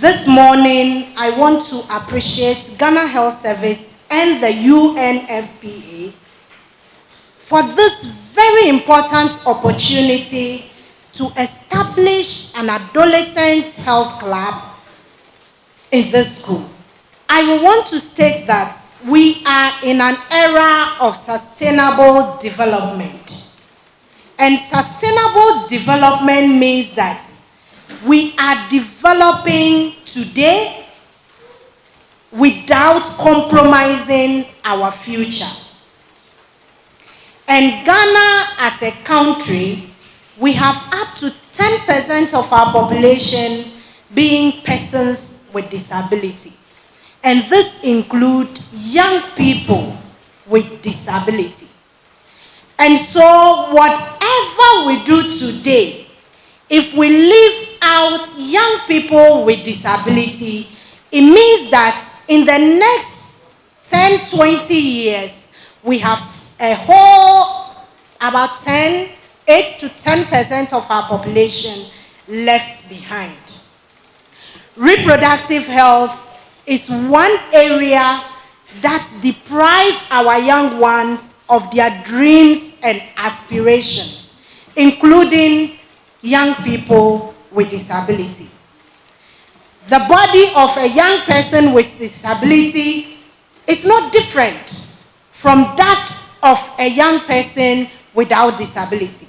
This morning, I want to appreciate Ghana Health Service and the UNFPA for this very important opportunity to establish an adolescent health club in this school. I want to state that we are in an era of sustainable development. And sustainable development means that we are developing today without compromising our future. And Ghana as a country, we have up to 10% of our population being persons with disability. And this includes young people with disability. And so whatever we do today, if we leave out young people with disability, it means that in the next 10, 20 years, we have a whole about 8 to 10% of our population left behind. Reproductive health is one area that deprives our young ones of their dreams and aspirations, including young people with disability. The body of a young person with disability is not different from that of a young person without disability.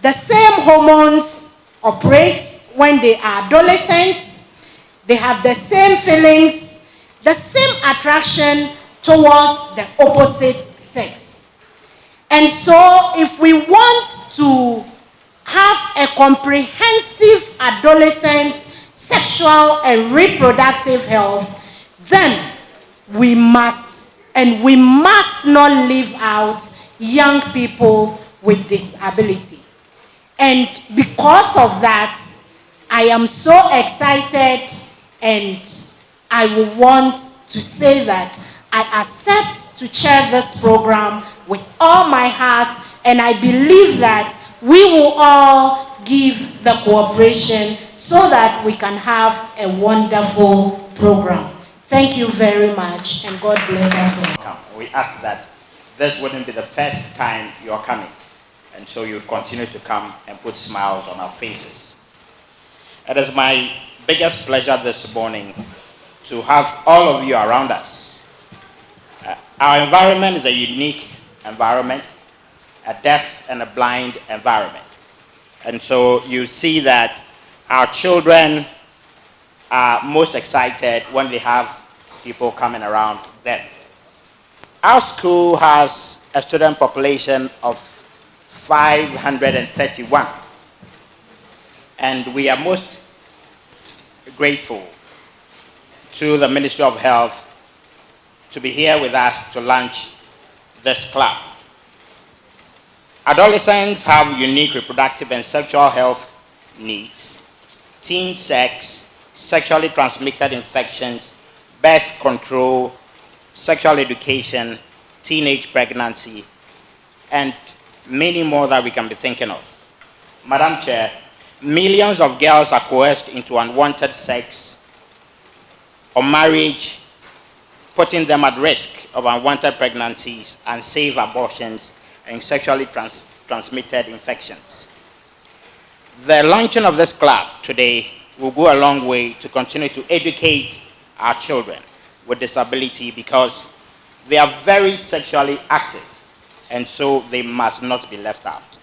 The same hormones operate when they are adolescents. They have the same feelings, the same attraction towards the opposite sex. And so if we want to have a comprehensive adolescent sexual and reproductive health, then we must not leave out young people with disability. And because of that, I am so excited, and I will want to say that I accept to chair this program with all my heart, and I believe that we will all give the cooperation so that we can have a wonderful program. Thank you very much, and God bless us all. We ask that this wouldn't be the first time you are coming, and so you continue to come and put smiles on our faces. It is my biggest pleasure this morning to have all of you around us. Our environment is a unique environment, a deaf and a blind environment. And so you see that our children are most excited when they have people coming around them. Our school has a student population of 531. And we are most grateful to the Ministry of Health to be here with us to launch this club. Adolescents have unique reproductive and sexual health needs: teen sex, sexually transmitted infections, birth control, sexual education, teenage pregnancy, and many more that we can be thinking of. Madam Chair, millions of girls are coerced into unwanted sex or marriage, putting them at risk of unwanted pregnancies, unsafe abortions, and sexually transmitted infections. The launching of this club today will go a long way to continue to educate our children with disability, because they are very sexually active, and so they must not be left out.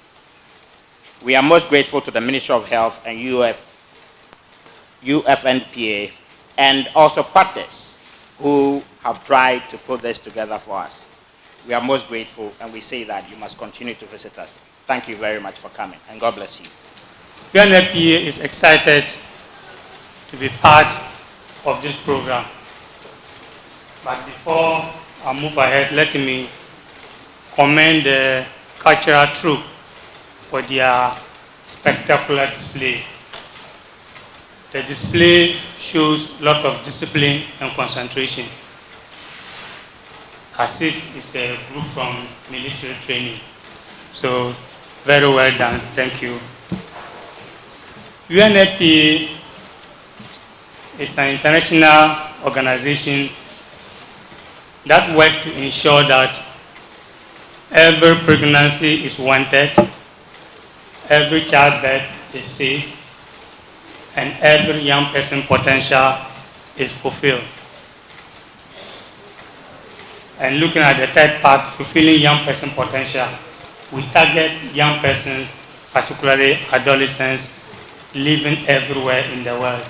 We are most grateful to the Ministry of Health and UFNPA, and also partners who have tried to put this together for us. We are most grateful, and we say that you must continue to visit us. Thank you very much for coming, and God bless you. UNFPA is excited to be part of this program. But before I move ahead, let me commend the cultural troupe for their spectacular display. The display shows a lot of discipline and concentration, as if it's a group from military training. So, very well done. Thank you. UNFPA is an international organization that works to ensure that every pregnancy is wanted, every childbirth is safe, and every young person potential is fulfilled. And looking at the third part, fulfilling young person potential, we target young persons, particularly adolescents, living everywhere in the world.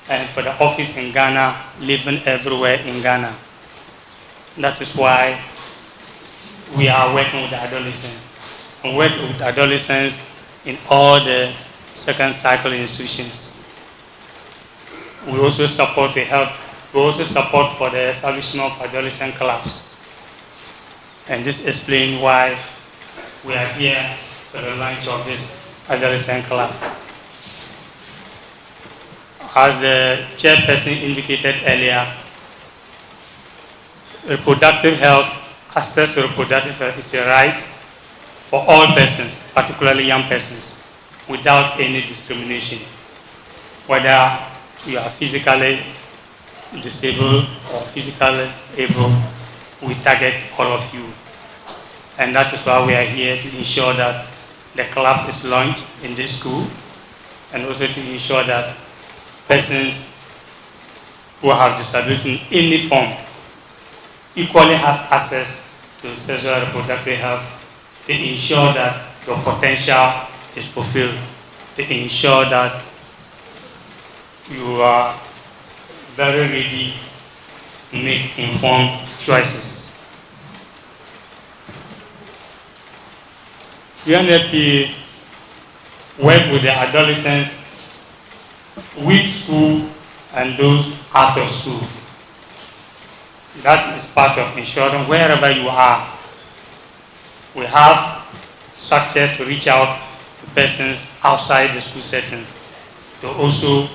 And for the office in Ghana, living everywhere in Ghana. That is why we are working with the adolescents. And work with adolescents in all the second cycle institutions. We also support the help. We also support for the establishment of adolescent clubs. And this explains why we are here for the launch of this adolescent club. As the chairperson indicated earlier, reproductive health, access to reproductive health is a right for all persons, particularly young persons, without any discrimination. Whether you are physically disabled or physically able, we target all of you. And that is why we are here to ensure that the club is launched in this school, and also to ensure that persons who have disability in any form equally have access to sexual and reproductive health, to ensure that your potential is fulfilled, to ensure that you are very ready to make informed choices. UNFPA work with the adolescents with school and those out of school. That is part of ensuring wherever you are, we have structures to reach out to persons outside the school settings, to also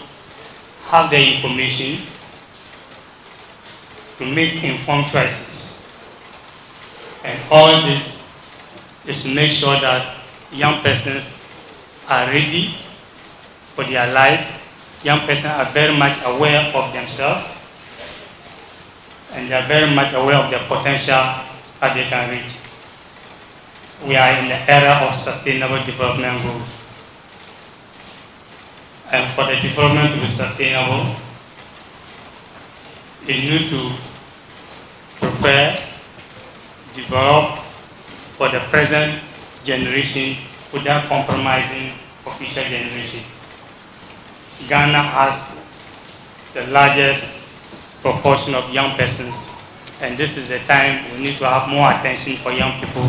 have their information to make informed choices. And all this is to make sure that young persons are ready for their life. Young persons are very much aware of themselves, and they are very much aware of their potential that they can reach. We are in the era of sustainable development goals. And for the development to be sustainable, they need to prepare, develop for the present generation without compromising for future generation. Ghana has the largest proportion of young persons, and this is the time we need to have more attention for young people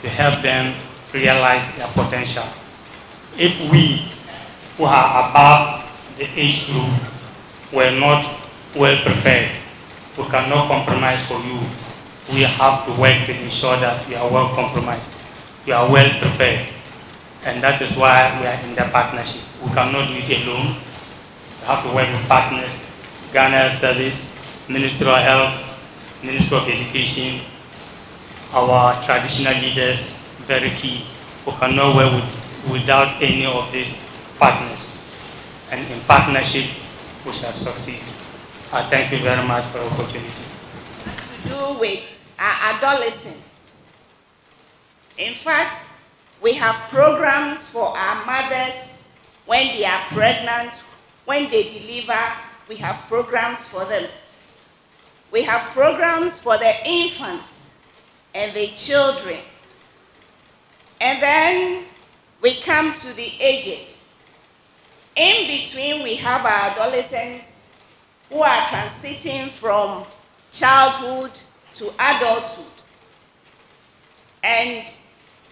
to help them realize their potential. If we who are above the age group were not well prepared, we cannot compromise for you. We have to work to ensure that we are well compromised, we are well prepared. And that is why we are in the partnership. We cannot do it alone. We have to work with partners, Ghana Health Service, Ministry of Health, Ministry of Education, our traditional leaders, very key. We cannot work without any of these partners. And in partnership, we shall succeed. I thank you very much for the opportunity. To do with our adolescents. In fact, we have programs for our mothers when they are pregnant, when they deliver, we have programs for them. We have programs for the infants and the children. And then we come to the aged. In between, we have our adolescents who are transiting from childhood to adulthood. And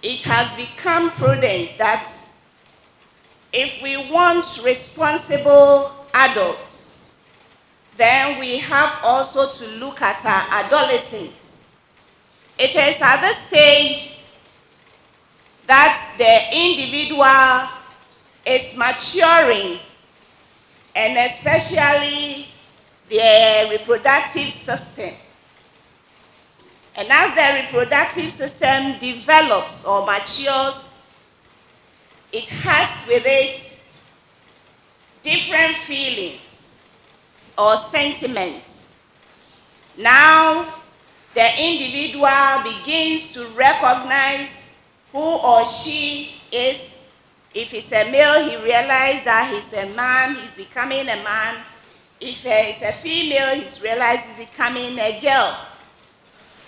it has become prudent that if we want responsible adults, then we have also to look at our adolescents. It is at this stage that the individual is maturing, and especially their reproductive system. And as the reproductive system develops or matures, it has with it different feelings. or sentiments. Now, the individual begins to recognize who or she is. If he's a male, he realizes that he's a man, he's becoming a man. If he's a female, he's realized he's becoming a girl.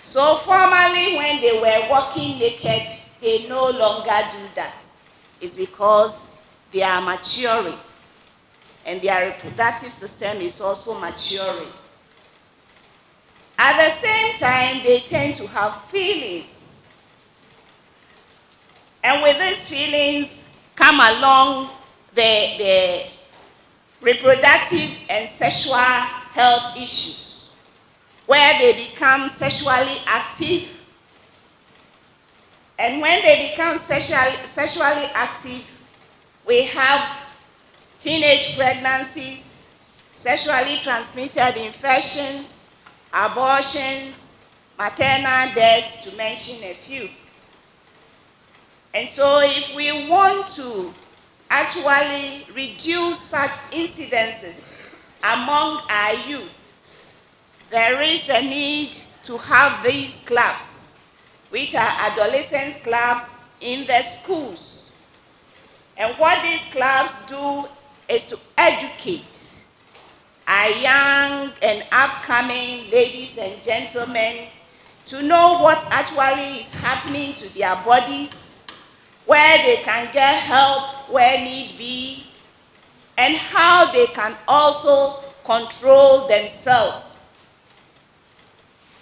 So formerly, when they were walking naked, they no longer do that. It's because they are maturing, and their reproductive system is also maturing. At the same time, they tend to have feelings. And with these feelings come along the reproductive and sexual health issues, where they become sexually active. And when they become sexually active, we have teenage pregnancies, sexually transmitted infections, abortions, maternal deaths, to mention a few. And so if we want to actually reduce such incidences among our youth, there is a need to have these clubs, which are adolescents clubs in the schools. And what these clubs do is to educate our young and upcoming ladies and gentlemen to know what actually is happening to their bodies, where they can get help where need be, and how they can also control themselves.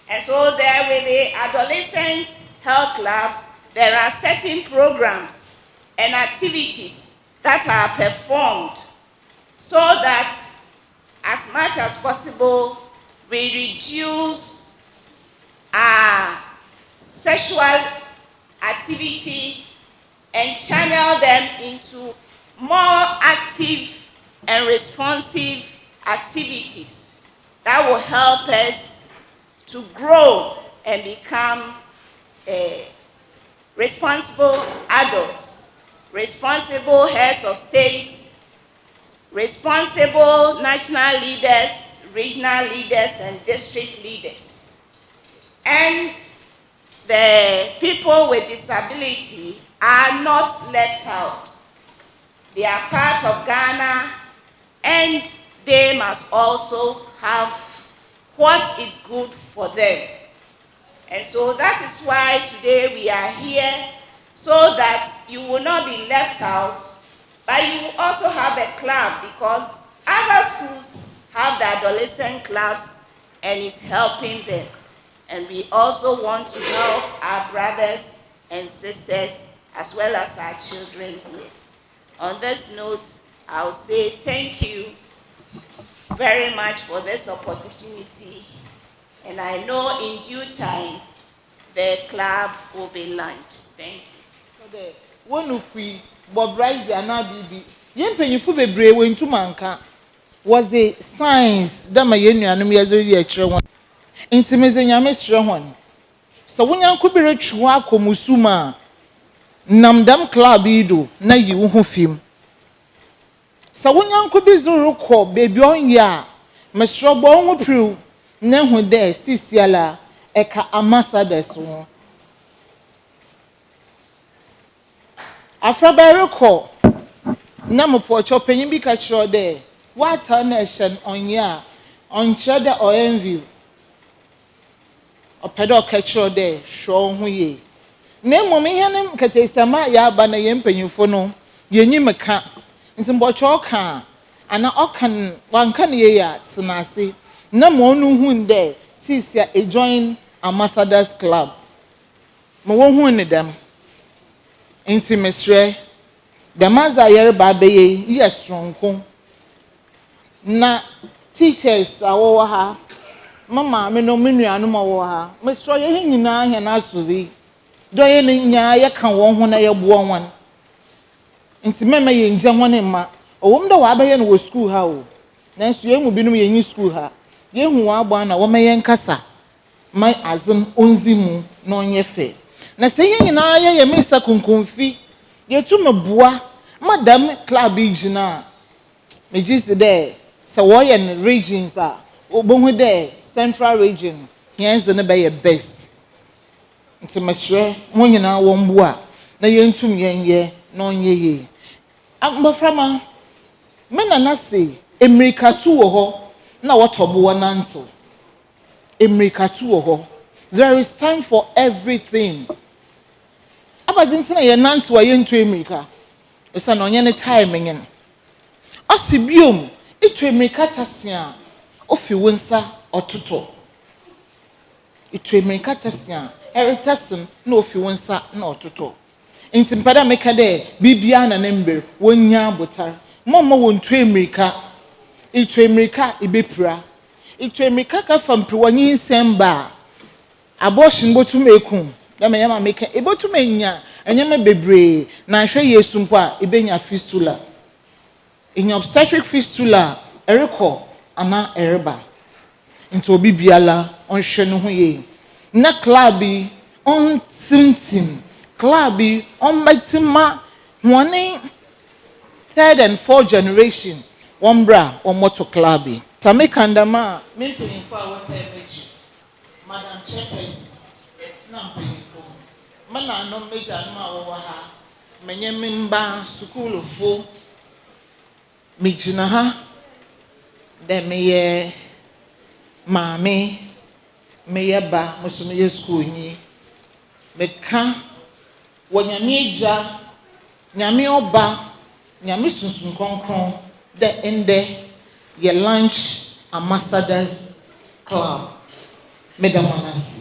And so there with the adolescent health clubs, there are certain programs and activities that are performed so that as much as possible, we reduce our sexual activity and channel them into more active and responsive activities that will help us to grow and become responsible adults, responsible heads of states, responsible national leaders, regional leaders, and district leaders. And the people with disability are not left out. They are part of Ghana, and they must also have what is good for them. And so that is why today we are here, so that you will not be left out, but you will also have a club, because other schools have the adolescent clubs and it's helping them. And we also want to help our brothers and sisters as well as our children here. On this note, I'll say thank you very much for this opportunity. And I know in due time, the club will be launched. Thank you. One of free Bob Rise and Nabi, Yempen Fubebre went to Manka was a science that my enemy as a children. In Simizania Mr. One. So when you could be rich, Wako Musuma Namdam Club Ido, na you who film. So when you could be Zuru call baby on ya, Mr. Bon Prue, Nehu de Sisiala, Eka Amasa des one. Afraberry call. Namopo chopping be catch your day. What a nation on ya, on cheddar or envy. Or pedal catch your day, show who ye. Name mommy him catesama ya bana yempen for no, ye knew a cat, and some botch car, and a can one can ye ya, Sanasi. No more no wound there, sees ya a join ambassadors club. Mo won't them. Inti mesre the maza yerba beye yes strong na teachers awo ha mama me no menu anu ma wo ha mesro ye nyina hia na asuzi do ye nya ye ka won ho na ye bo won inti mema ye nje ho ne ma owom da wa abaye no wo school ha o nanso ye mu binum ye nyi school ha ye hu wa agba na wo meyen kasa mai azum onzi mu no nye fe. Na say nyina ye misa kunkunfi ye tu meboa madam club ijina me gist there So why in regions are obohu there central region here's the be best nti mesre mo nyina wo mbu a na yentum yenye na onye ye amboframa me na na se emirikatu wo ho na wotobo wo nanso emirikatu wo ho there is time for everything abadintina ye nanso wa yentu emirika esa na onye ne time nyen asibiom itu emirika tasia ofi wonsa ototo itu emirika tasia eritasim na ofi wonsa na ototo nti mpada meka de bibia na nember wonya botar mommo wontu emirika itu emirika ibepura itu emirika ka fampi wanyi nsemba abortion botum ekum da me yama meka ebotum enya enyama bebre na hwe yesu mpo a ebenya fistula in obstetric fistula eriko ana ereba into obi biala on hwe no ho ye na clubby on tintim clubby on matima one third and fourth generation one bra on moto clubby tamekandama mentally for what energy madam chairperson na mpanyinfo mana no meja no awowa ha menye memba school fo mijina ha de meye maame meye ba musume school nyi meka wonyame eja nyame oba nyame sunsun konkron de ende ye lunch ambassadors club Madam Manasi.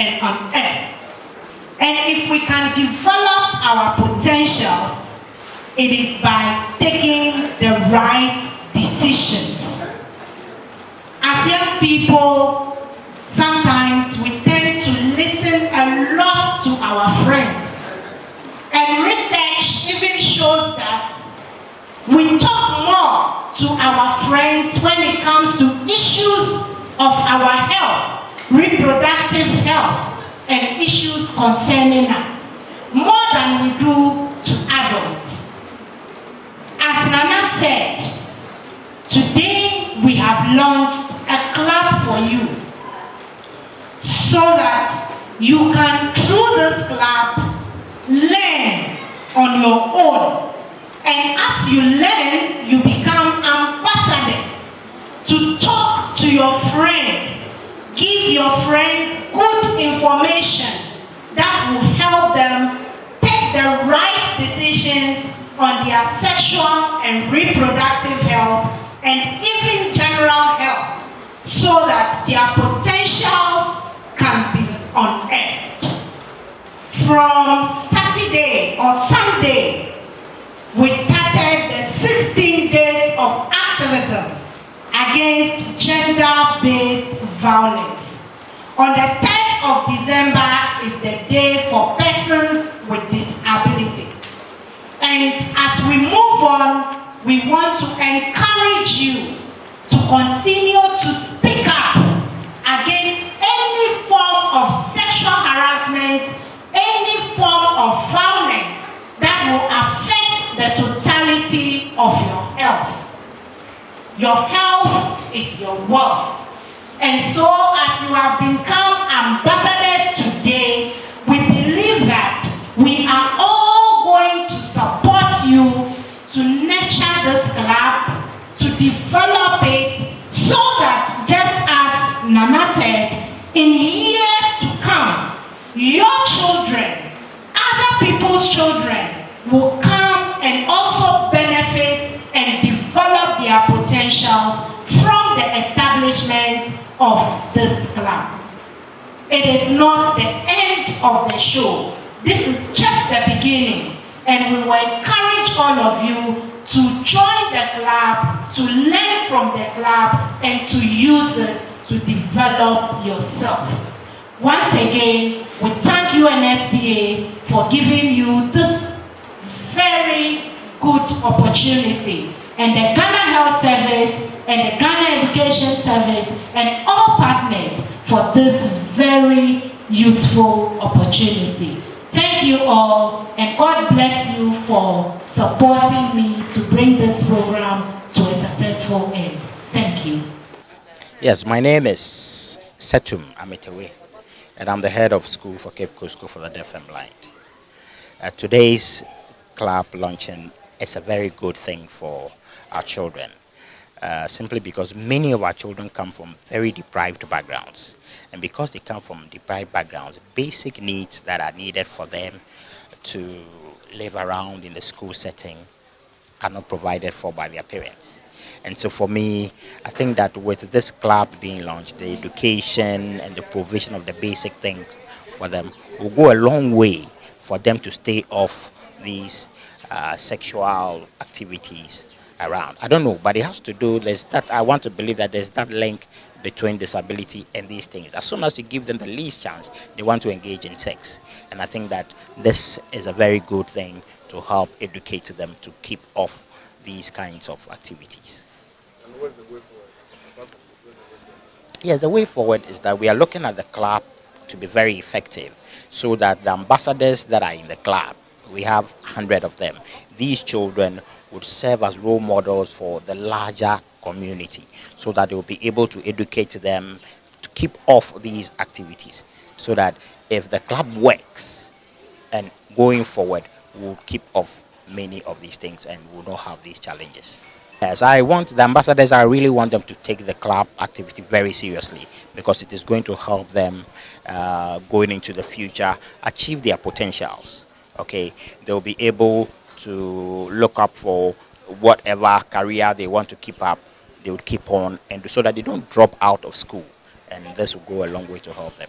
and on earth. And if we can develop our potentials, it is by taking the right decisions. As young people, sometimes we tend to listen a lot to our friends. And research even shows that we talk more to our friends when it comes to issues of our health, reproductive health, and issues concerning us, more than we do to adults. As Nana said, today we have launched a club for you so that you can, through this club, learn on your own. And as you learn, you become ambassadors to talk to your friends, give your friends good information that will help them take the right decisions on their sexual and reproductive health and even general health, so that their potentials can be unearthed. From Saturday or Sunday, we started the 16 days of activism against gender-based violence. On the 3rd of December is the day for persons with disability. And as we move on, we want to encourage you to continue to speak up against any form of sexual harassment, any form of violence that will affect the totality of your health. Your health is your wealth. And so as you have become ambassadors today, we believe that we are all going to support you to nurture this club, to develop it, so that just as Nana said, in years to come, your children, other people's children will come and also benefit and develop their potentials from the establishment of this club. It is not the end of the show. This is just the beginning, and we will encourage all of you to join the club, to learn from the club, and to use it to develop yourselves. Once again, we thank UNFPA for giving you this very good opportunity, and the Ghana Health Service and the Ghana Education Service and all partners for this very useful opportunity. Thank you all, and God bless you for supporting me to bring this program to a successful end. Thank you. Yes, my name is Setum Ametewe, and I'm the head of school for Cape Coast School for the Deaf and Blind. Today's club launching is a very good thing for our children, simply because many of our children come from very deprived backgrounds. And because they come from deprived backgrounds, basic needs that are needed for them to live around in the school setting are not provided for by their parents. And so for me, I think that with this club being launched, the education and the provision of the basic things for them will go a long way for them to stay off these sexual activities around. I don't know, but it has to do, I want to believe that there's that link between disability and these things. As soon as you give them the least chance, they want to engage in sex. And I think that this is a very good thing to help educate them to keep off these kinds of activities. And what's the way forward? Yes, the way forward is that we are looking at the club to be very effective, so that the ambassadors that are in the club, we have 100 of them, these children would serve as role models for the larger community, so that they will be able to educate them to keep off these activities, so that if the club works and going forward, we'll keep off many of these things and will not have these challenges. Yes, I really want them to take the club activity very seriously, because it is going to help them going into the future achieve their potentials. Okay, they'll be able to look up for whatever career they want to keep up, they would keep on, and so that they don't drop out of school and this will go a long way to help them.